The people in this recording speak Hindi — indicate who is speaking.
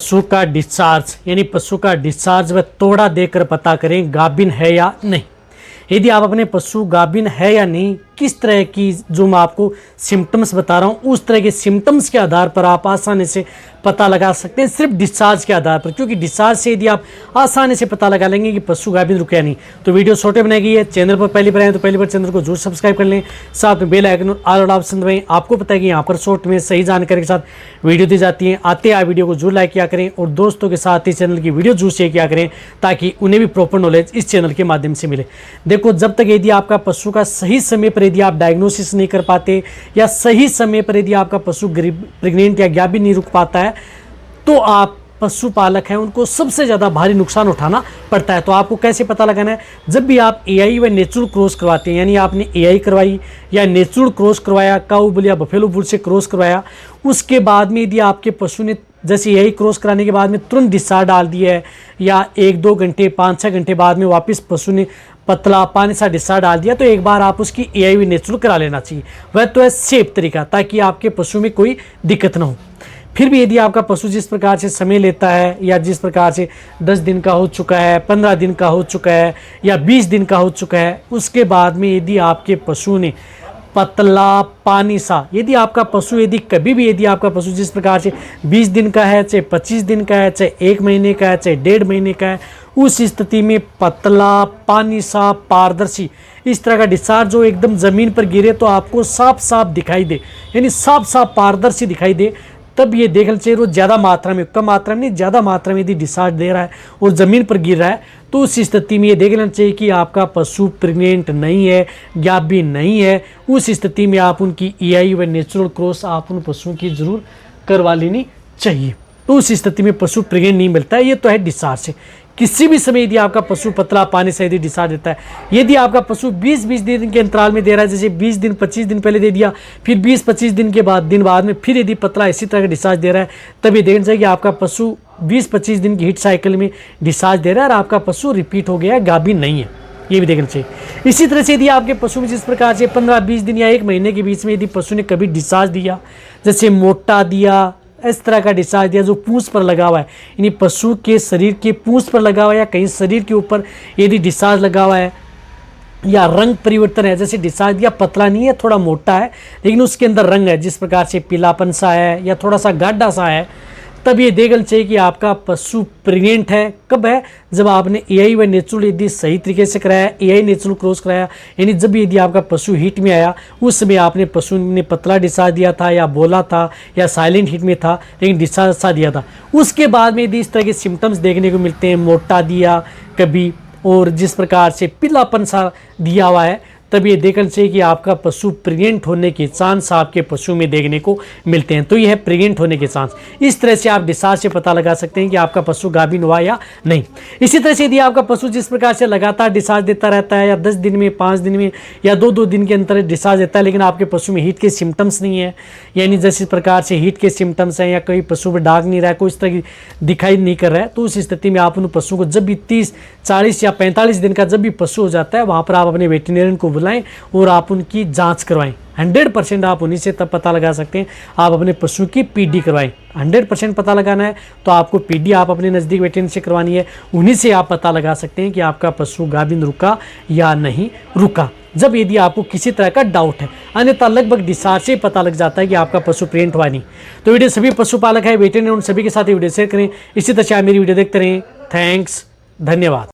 Speaker 1: पशु का डिस्चार्ज यानी पशु का डिस्चार्ज व तोड़ा देकर पता करें गाभिन है या नहीं। यदि आप अपने पशु गाभिन है या नहीं, किस तरह की जो मैं आपको सिम्टम्स बता रहा हूँ उस तरह के सिम्टम्स के आधार पर आप आसानी से पता लगा सकते हैं, सिर्फ डिस्चार्ज के आधार पर। क्योंकि डिस्चार्ज से यदि आप आसानी से पता लगा लेंगे कि पशु गाभिन रुका या नहीं। तो वीडियो छोटे बनाई गई है। चैनल पर पहली बार आए तो पहली बार चैनल को जरूर सब्सक्राइब कर लें, साथ में बेल आइकन ऑल ऑप्शन दबाएं। आपको पता है कि यहाँ पर शॉर्ट में सही जानकारी के साथ वीडियो दी जाती है। आते आप वीडियो को जरूर लाइक किया करें और दोस्तों के साथ इस चैनल की वीडियो जरूर शेयर किया करें ताकि उन्हें भी प्रॉपर नॉलेज इस चैनल के माध्यम से मिले। देखो, जब तक यदि आपका पशु का सही समय पर यदि आप डायग्नोसिस नहीं कर पाते या सही समय पर यदि आपका पशु प्रेग्नेंट या गाभिन नहीं रुक पाता है तो आप पशुपालक हैं उनको सबसे ज़्यादा भारी नुकसान उठाना पड़ता है। तो आपको कैसे पता लगाना है? जब भी आप एआई व नेचुरल क्रॉस करवाते हैं, यानी आपने एआई करवाई या नेचुरल क्रॉस करवाया, काऊ बुल या बफेलो बुल से क्रॉस करवाया, उसके बाद में यदि आपके पशु ने जैसे एआई क्रॉस कराने के बाद में तुरंत डिस्चार्ज डाल दिया है या 1-2 घंटे 5-6 घंटे बाद में वापस पशु ने पतला पानी सा डिस्चार्ज डाल दिया, तो एक बार आप उसकी एआई व नेचुरल करा लेना चाहिए। वह तो है सेफ तरीका, ताकि आपके पशु में कोई दिक्कत ना हो। फिर भी यदि आपका पशु जिस प्रकार से समय लेता है या जिस प्रकार से 10 दिन का हो चुका है, 15 दिन का हो चुका है या 20 दिन का हो चुका है, उसके बाद में यदि आपके पशु ने पतला पानी सा, यदि आपका पशु कभी भी यदि आपका पशु जिस प्रकार से 20 दिन का है, चाहे 25 दिन का है, चाहे 1 महीने का है, चाहे 1.5 महीने का है, उस स्थिति में पतला पानी सा पारदर्शी इस तरह का डिस्चार्ज जो एकदम ज़मीन पर गिरे तो आपको साफ साफ दिखाई दे, यानी साफ साफ पारदर्शी दिखाई दे, तब ये देखना चाहिए। वो ज़्यादा मात्रा में, कम मात्रा में नहीं, ज़्यादा मात्रा में यदि डिस्चार्ज दे रहा है और ज़मीन पर गिर रहा है तो उस स्थिति में ये देख लेना चाहिए कि आपका पशु प्रेग्नेंट नहीं है, गाभिन नहीं है। उस स्थिति में आप उनकी एआई व नेचुरल क्रॉस आप उन पशुओं की जरूर करवा लेनी चाहिए। तो उस स्थिति में पशु प्रेग्नेंट नहीं मिलता है। ये तो है डिस्चार्ज से। किसी भी समय यदि आपका पशु पतला पानी से यदि डिस्चार्ज देता है, यदि आपका पशु 20-20 दिन के अंतराल में दे रहा है, जैसे 20 दिन 25 दिन पहले दे दिया, फिर 20-25 दिन के बाद में फिर यदि पतला इसी तरह का डिस्चार्ज दे रहा है, तब ये देखना चाहिए कि आपका पशु 20-25 दिन की हिट साइकिल में डिस्चार्ज दे रहा है और आपका पशु रिपीट हो गया है, गाभिन नहीं है। ये भी देखना चाहिए। इसी तरह से यदि आपके पशु में जिस प्रकार से 15-20 दिन या 1 महीने के बीच में यदि पशु ने कभी डिस्चार्ज दिया, जैसे मोटा दिया, इस तरह का डिस्चार्ज दिया जो पूंछ पर लगा हुआ है, यानी पशु के शरीर के पूंछ पर लगा हुआ है या कहीं शरीर के ऊपर यदि डिस्चार्ज लगा हुआ है, या रंग परिवर्तन है, जैसे डिस्चार्ज दिया पतला नहीं है, थोड़ा मोटा है लेकिन उसके अंदर रंग है, जिस प्रकार से पीलापन सा है या थोड़ा सा गाढ़ा सा है, तब ये देखना चाहिए कि आपका पशु प्रेग्नेंट है। कब है? जब आपने एआई व नेचुरल यदि सही तरीके से कराया, एआई नेचुरल क्रॉस कराया, यानी जब यदि आपका पशु हीट में आया उस समय आपने पशु ने पतला डिस्चार्ज दिया था या बोला था या साइलेंट हीट में था लेकिन डिस्चार्ज सा दिया था, उसके बाद में यदि इस तरह के सिम्टम्स देखने को मिलते हैं, मोटा दिया कभी और जिस प्रकार से पीलापन सा दिया हुआ है, तब ये देखना चाहिए कि आपका पशु प्रेग्नेंट होने के चांस आपके पशु में देखने को मिलते हैं। तो ये है प्रेग्नेंट होने के चांस। इस तरह से आप डिस्चार्ज से पता लगा सकते हैं कि आपका पशु गाभिन हुआ या नहीं। इसी तरह से यदि आपका पशु जिस प्रकार से लगातार डिस्चार्ज देता रहता है या 10 दिन में, 5 दिन में या 2-2 दिन के अंतर डिस्चार्ज देता है, लेकिन आपके पशु में हीट के सिम्टम्स नहीं है, यानी जैसे प्रकार से हीट के सिम्टम्स हैं या कोई पशु पर दाग नहीं रहा है, कोई इस तरह की दिखाई नहीं कर रहा है, तो उस स्थिति में आप उन पशु को जब भी 30, 40 या 45 दिन का जब भी पशु हो जाता है, वहाँ पर आप अपने वेटरनरियन को बुलाएं और आप उनकी जांच करवाएं। 100% आप उन्हीं से तब पता लगा सकते हैं। आप अपने पशु की पीडी करवाएं। 100% पता लगाना है तो आपको पीडी आप अपने नज़दीक वेटरनरी से करवानी है। उन्हीं से आप पता लगा सकते हैं कि आपका पशु गाभिन रुका या नहीं रुका, जब यदि आपको किसी तरह का डाउट है। अन्यथा लगभग डिस्चार्ज से पता लग जाता है कि आपका पशु प्रेग्नेंट हुआ नहीं। तो वीडियो सभी पशुपालक है, वेटरनरी उन सभी के साथ वीडियो शेयर करें। इसी तरह से आप मेरी वीडियो देखते रहें। थैंक्स, धन्यवाद।